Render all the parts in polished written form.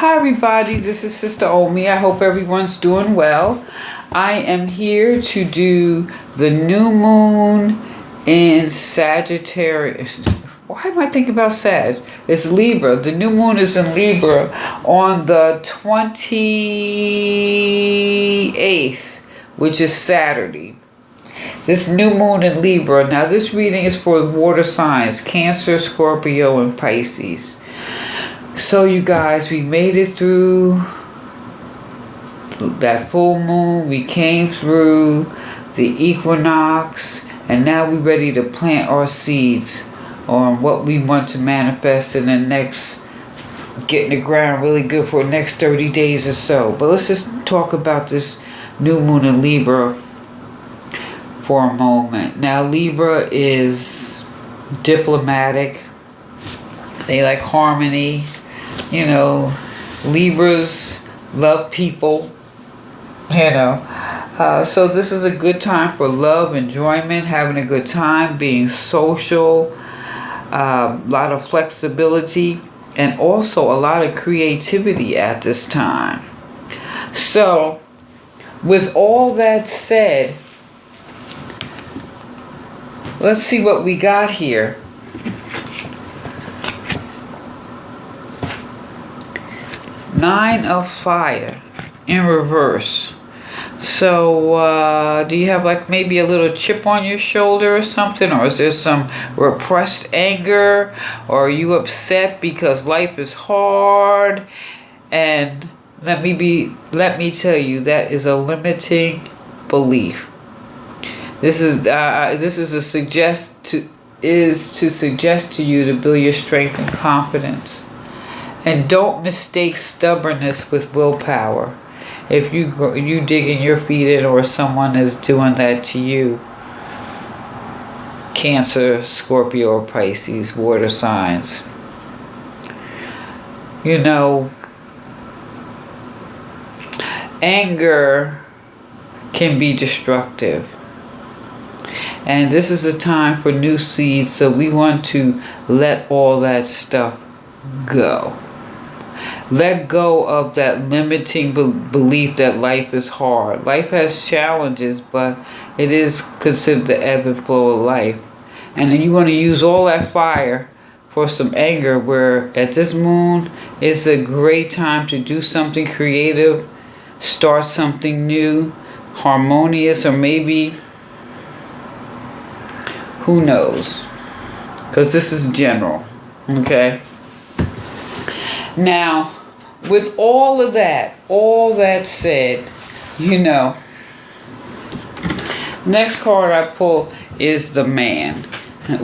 Hi everybody, this is Sister Omi. I hope everyone's doing well. I am here to do the new moon in Sagittarius. Why am I thinking about Sag? It's Libra. The new moon is in Libra on the 28th, which is Saturday. This new moon in Libra. Now this reading is for water signs, Cancer, Scorpio, and Pisces. So you guys, we made it through that full moon. We came through the equinox, and now we're ready to plant our seeds on what we want to manifest in the next, getting the ground really good for the next 30 days or so. But let's just talk about this new moon in Libra for a moment. Now Libra is diplomatic. They like harmony. You know, Libras love people, so this is a good time for love, enjoyment, having a good time, being social, a lot of flexibility, and also a lot of creativity at this time. So, with all that said, let's see what we got here. Nine of Fire in reverse. So do you have like maybe a little chip on your shoulder or something, or is there some repressed anger, or are you upset because life is hard? And let me tell you, that is a limiting belief. This is to suggest to you to build your strength and confidence. And don't mistake stubbornness with willpower. If you digging your feet in, or someone is doing that to you, Cancer, Scorpio, or Pisces, water signs. You know, anger can be destructive. And this is a time for new seeds, so we want to let all that stuff go. Let go of that limiting belief that life is hard. Life has challenges, but it is considered the ebb and flow of life. And then you want to use all that fire for some anger, where at this moon, it's a great time to do something creative, start something new, harmonious, or maybe, who knows? Because this is general, okay? Now, with all that said, next card I pull is the Man,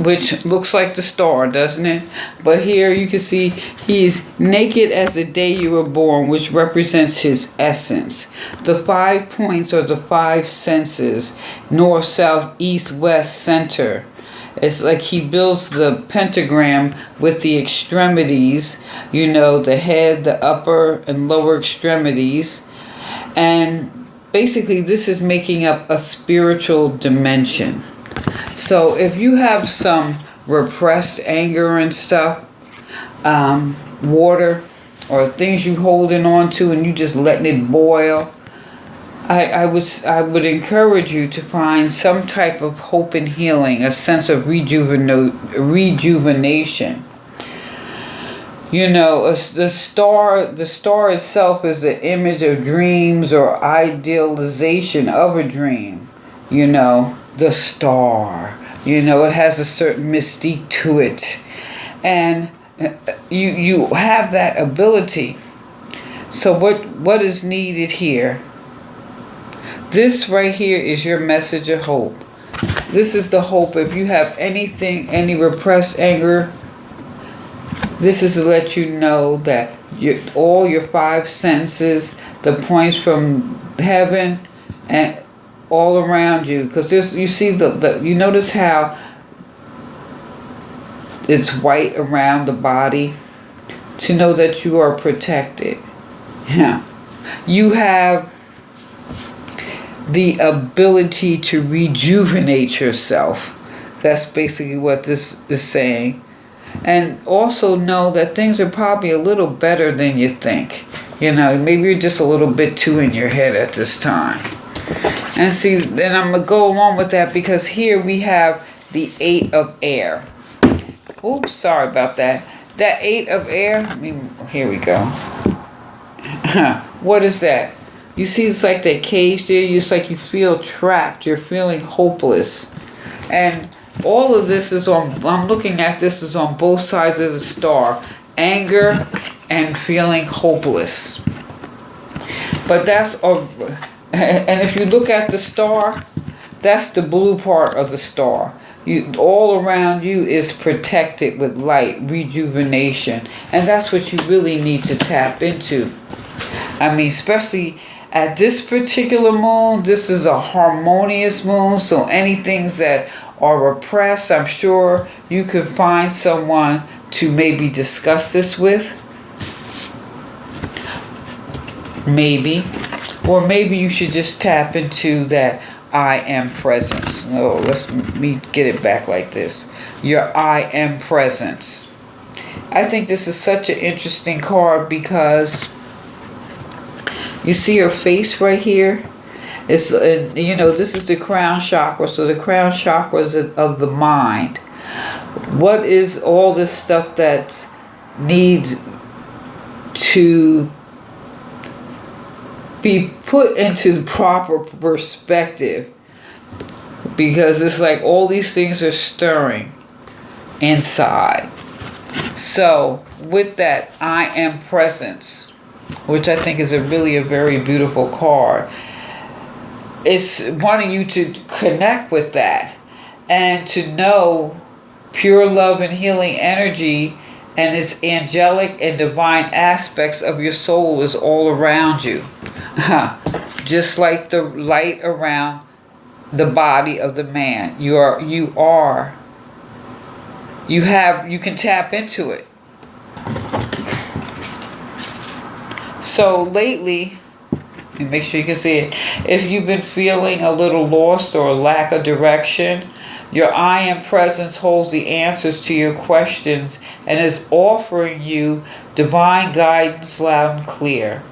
which looks like the star, doesn't it? But here you can see he's naked as the day you were born, which represents his essence. The 5 points are the 5 senses: north, south, east, west, center. It's like he builds the pentagram with the extremities, the head, the upper and lower extremities. And basically this is making up a spiritual dimension. So if you have some repressed anger and stuff, water or things you holding on to and you just letting it boil, I would encourage you to find some type of hope and healing, a sense of rejuvenation. The star itself is the image of dreams or idealization of a dream. The star. It has a certain mystique to it. And you have that ability. So what is needed here? This right here is your message of hope. This is the hope. If you have any repressed anger, this is to let you know that all your 5 senses, the points from heaven and all around you, because you see you notice how it's white around the body, to know that you are protected. Yeah, you have the ability to rejuvenate yourself. That's basically what this is saying. And also know that things are probably a little better than you think. You know, maybe you're just a little bit too in your head at this time. And see, then I'm going to go along with that because here we have the 8 of air. Oops, sorry about that. That 8 of air, here we go. What is that? You see, it's like that cage there. It's like you feel trapped. You're feeling hopeless. And all of this is on, I'm looking at this is on both sides of the star. Anger and feeling hopeless. But that's, and if you look at the star, that's the blue part of the star. All around you is protected with light, rejuvenation. And that's what you really need to tap into. I mean, especially at this particular moon, this is a harmonious moon. So anything that are repressed, I'm sure you could find someone to maybe discuss this with. Maybe. Or maybe you should just tap into that I am presence. Oh, let me get it back like this. Your I am presence. I think this is such an interesting card because you see her face right here. It's you know, this is the crown chakra. So the crown chakra is of the mind. What is all this stuff that needs to be put into the proper perspective? Because it's like all these things are stirring inside. So with that, I am presence, which I think is a very beautiful card. It's wanting you to connect with that and to know pure love and healing energy and its angelic and divine aspects of your soul is all around you. Just like the light around the body of the man. You can tap into it. So lately, and make sure you can see it, if you've been feeling a little lost or a lack of direction, your I am presence holds the answers to your questions and is offering you divine guidance loud and clear.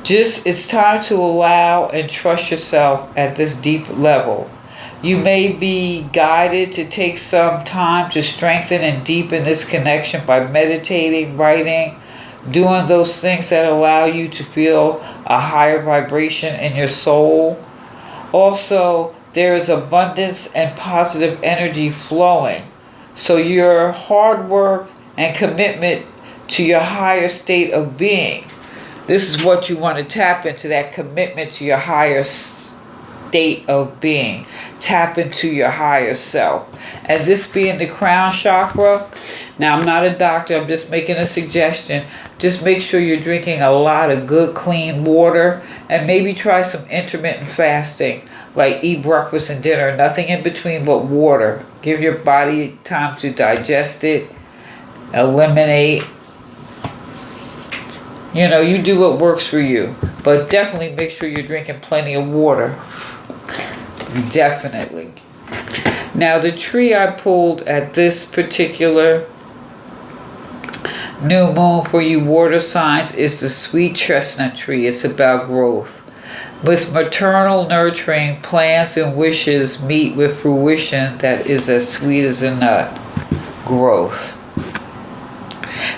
It's time to allow and trust yourself at this deep level. You may be guided to take some time to strengthen and deepen this connection by meditating, writing, doing those things that allow you to feel a higher vibration in your soul. Also, there is abundance and positive energy flowing. So your hard work and commitment to your higher state of being, this is what you want to tap into, that commitment to your higher state of being. Tap into your higher self. And this being the crown chakra, now I'm not a doctor, I'm just making a suggestion. Just make sure you're drinking a lot of good clean water and maybe try some intermittent fasting. Like eat breakfast and dinner, nothing in between but water. Give your body time to digest it, eliminate. You know, you do what works for you. But definitely make sure you're drinking plenty of water. Definitely. Now the tree I pulled at this particular new moon for you water signs is the sweet chestnut tree. It's about growth. With maternal nurturing, plans and wishes meet with fruition that is as sweet as a nut. Growth.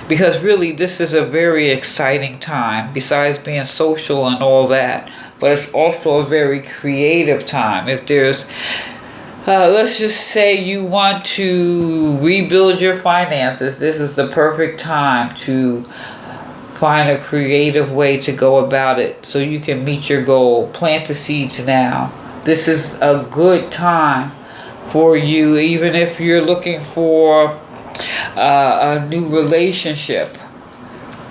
Because really this is a very exciting time, besides being social and all that. But it's also a very creative time. If there's, let's just say you want to rebuild your finances, this is the perfect time to find a creative way to go about it so you can meet your goal. Plant the seeds now. This is a good time for you, even if you're looking for a new relationship.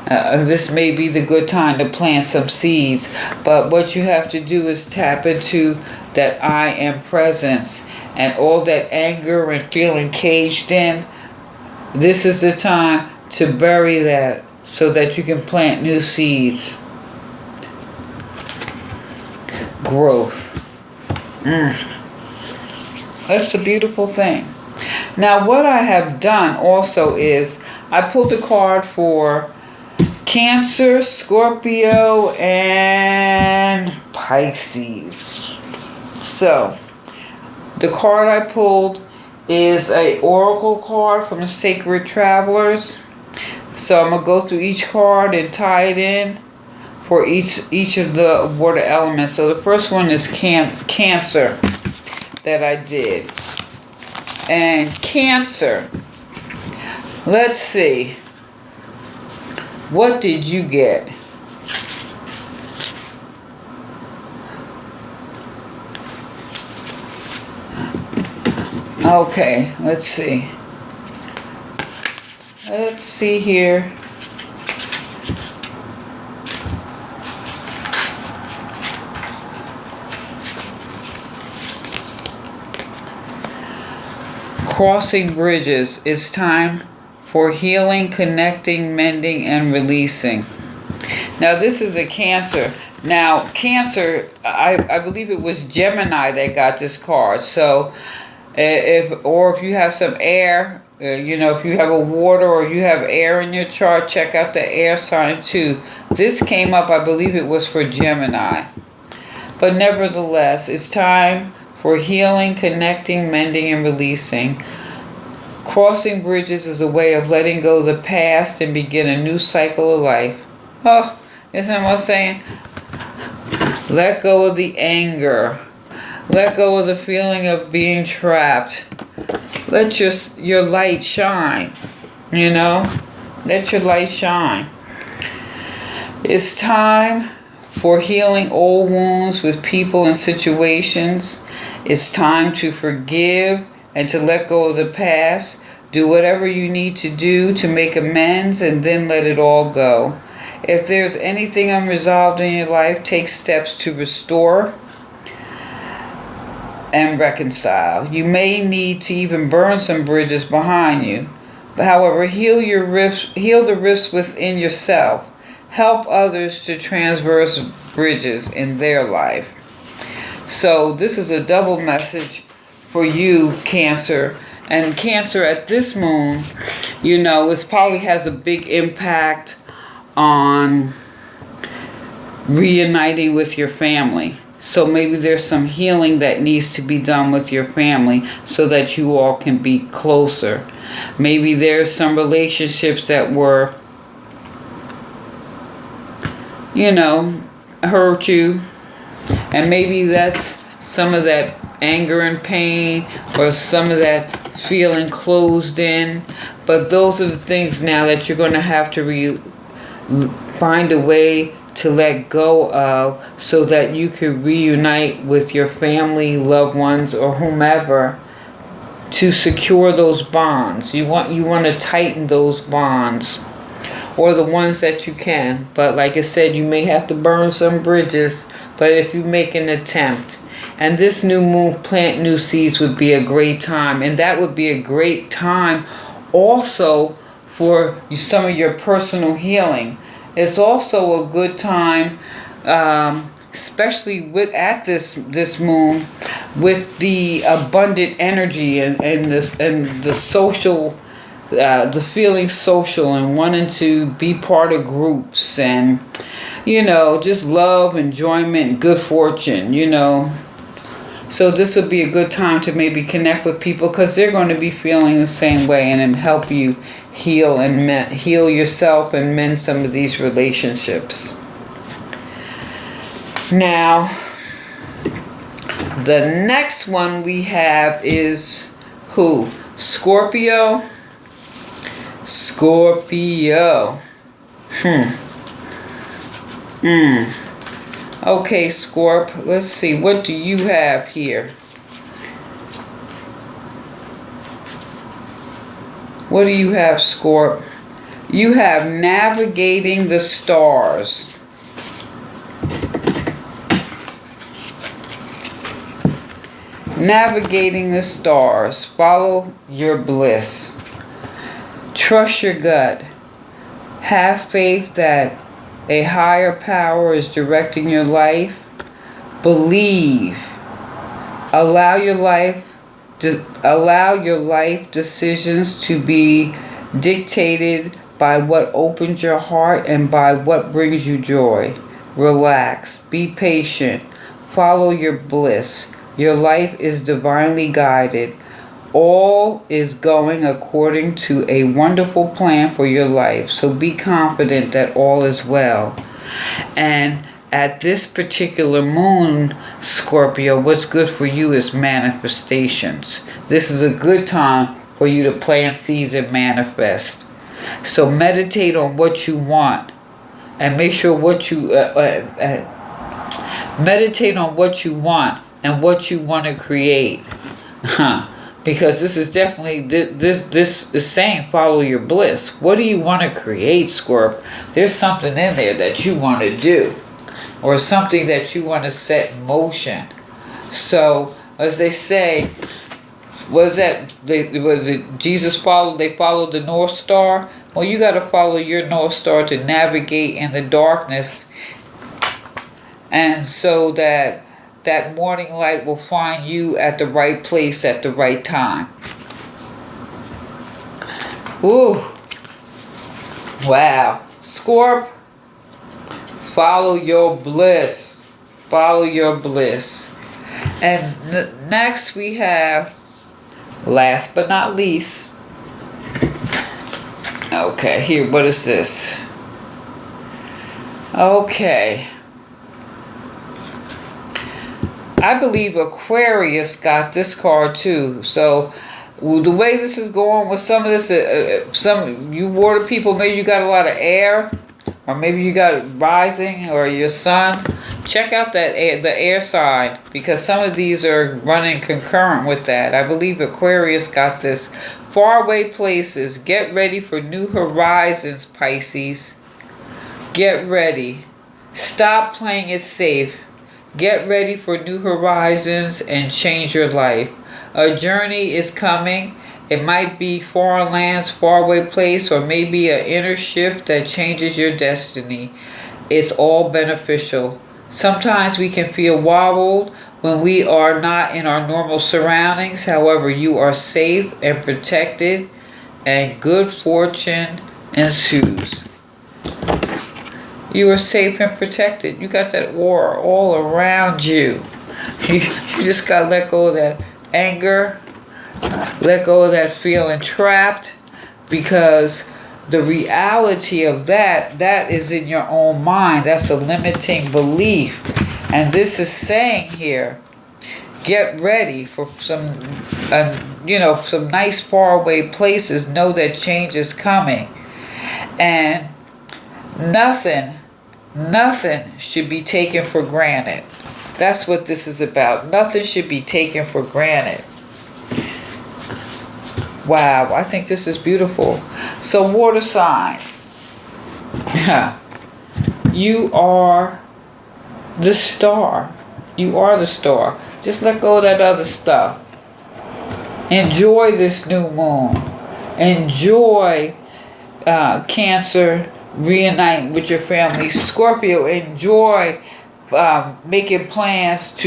This may be the good time to plant some seeds, but what you have to do is tap into that I am presence and all that anger and feeling caged in. This is the time to bury that so that you can plant new seeds. Growth. That's a beautiful thing. Now, what I have done also is I pulled a card for Cancer, Scorpio, and Pisces. So, the card I pulled is a oracle card from the Sacred Travelers. So I'm gonna go through each card and tie it in for each of the water elements. So the first one is Cancer that I did. And Cancer, let's see. What did you get? Okay, let's see. Let's see here. Crossing bridges. It's time for healing, connecting, mending, and releasing. Now, this is a Cancer. Now, Cancer, I believe it was Gemini that got this card. So, if you have some air, if you have a water or you have air in your chart, check out the air sign too. This came up, I believe it was for Gemini. But nevertheless, it's time for healing, connecting, mending, and releasing. Crossing bridges is a way of letting go of the past and begin a new cycle of life. Oh, isn't what I'm saying? Let go of the anger. Let go of the feeling of being trapped. Let your light shine. Let your light shine. It's time for healing old wounds with people and situations. It's time to forgive and to let go of the past. Do whatever you need to do to make amends and then let it all go. If there's anything unresolved in your life, take steps to restore and reconcile. You may need to even burn some bridges behind you. However, heal the rifts within yourself. Help others to traverse bridges in their life. So this is a double message for you, Cancer. And Cancer at this moon, it probably has a big impact on reuniting with your family. So maybe there's some healing that needs to be done with your family so that you all can be closer. Maybe there's some relationships that were, hurt you. And maybe that's some of that anger and pain or some of that feeling closed in. But those are the things now that you're going to have to find a way to let go of so that you can reunite with your family, loved ones, or whomever to secure those bonds. You want to tighten those bonds, or the ones that you can. But like I said, you may have to burn some bridges, but if you make an attempt. And this new moon, plant new seeds would be a great time. And that would be a great time also for some of your personal healing. It's also a good time, especially at this moon, with the abundant energy and the social, the feeling social and wanting to be part of groups and just love, enjoyment, good fortune. So this would be a good time to maybe connect with people because they're going to be feeling the same way and help you heal yourself and mend some of these relationships. Now, the next one we have is who? Scorpio. Scorpio. Okay, Scorp, let's see. What do you have here? What do you have, Scorp? You have navigating the stars. Navigating the stars. Follow your bliss. Trust your gut. Have faith that a higher power is directing your life. Believe. Allow your life allow your life decisions to be dictated by what opens your heart and by what brings you joy. Relax. Be patient. Follow your bliss. Your life is divinely guided. All is going according to a wonderful plan for your life. So be confident that all is well. And at this particular moon, Scorpio, what's good for you is manifestations. This is a good time for you to plant seeds and manifest. So meditate on what you want, and make sure what you meditate on what you want and what you want to create. Because this is definitely, this is saying follow your bliss. What do you want to create, Scorp? There's something in there that you want to do, or something that you want to set in motion. So, as they say, Jesus followed, they followed the North Star? Well, you got to follow your North Star to navigate in the darkness, and so that morning light will find you at the right place at the right time. Ooh. Wow. Scorp, follow your bliss. Follow your bliss. And next we have, last but not least, okay, here, what is this? Okay. I believe Aquarius got this card too. So the way this is going with some of this, some you water people, maybe you got a lot of air, or maybe you got rising, or your sun. Check out that the air side, because some of these are running concurrent with that. I believe Aquarius got this. Faraway places. Get ready for new horizons, Pisces. Get ready. Stop playing it safe. Get ready for new horizons and change your life. A journey is coming. It might be foreign lands, faraway place, or maybe an inner shift that changes your destiny. It's all beneficial. Sometimes we can feel wobbled when we are not in our normal surroundings. However, you are safe and protected, and good fortune ensues. You are safe and protected. You got that aura all around you. You just got to let go of that anger. Let go of that feeling trapped. Because the reality of that is in your own mind. That's a limiting belief. And this is saying here, get ready for some, some nice faraway places. Know that change is coming. And nothing should be taken for granted. That's what this is about. Nothing should be taken for granted. Wow, I think this is beautiful. So water signs. You are the star. You are the star. Just let go of that other stuff. Enjoy this new moon. Enjoy Cancer reunite with your family. Scorpio, enjoy making plans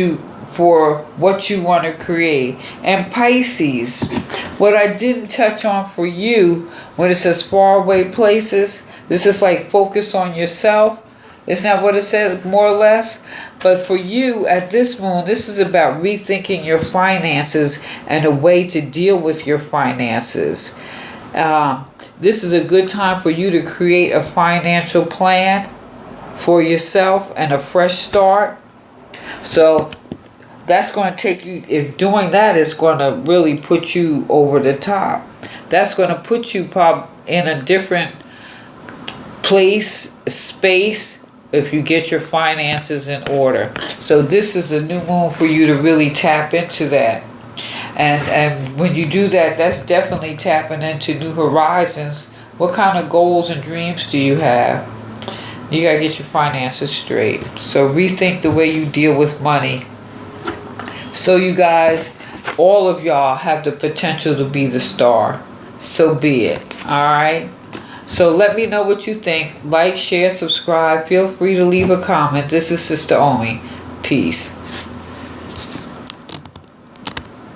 for what you want to create. And Pisces, what I didn't touch on for you when it says faraway places, this is like focus on yourself. Isn't that what it says, more or less? But for you at this moon, this is about rethinking your finances and a way to deal with your finances. This is a good time for you to create a financial plan for yourself and a fresh start. So that's going to take you, if doing that is going to really put you over the top. That's going to put you in a different place, space, if you get your finances in order. So this is a new moon for you to really tap into that. And when you do that, that's definitely tapping into new horizons. What kind of goals and dreams do you have? You got to get your finances straight. So rethink the way you deal with money. So you guys, all of y'all have the potential to be the star. So be it. Alright? So let me know what you think. Like, share, subscribe. Feel free to leave a comment. This is Sister Omi. Peace.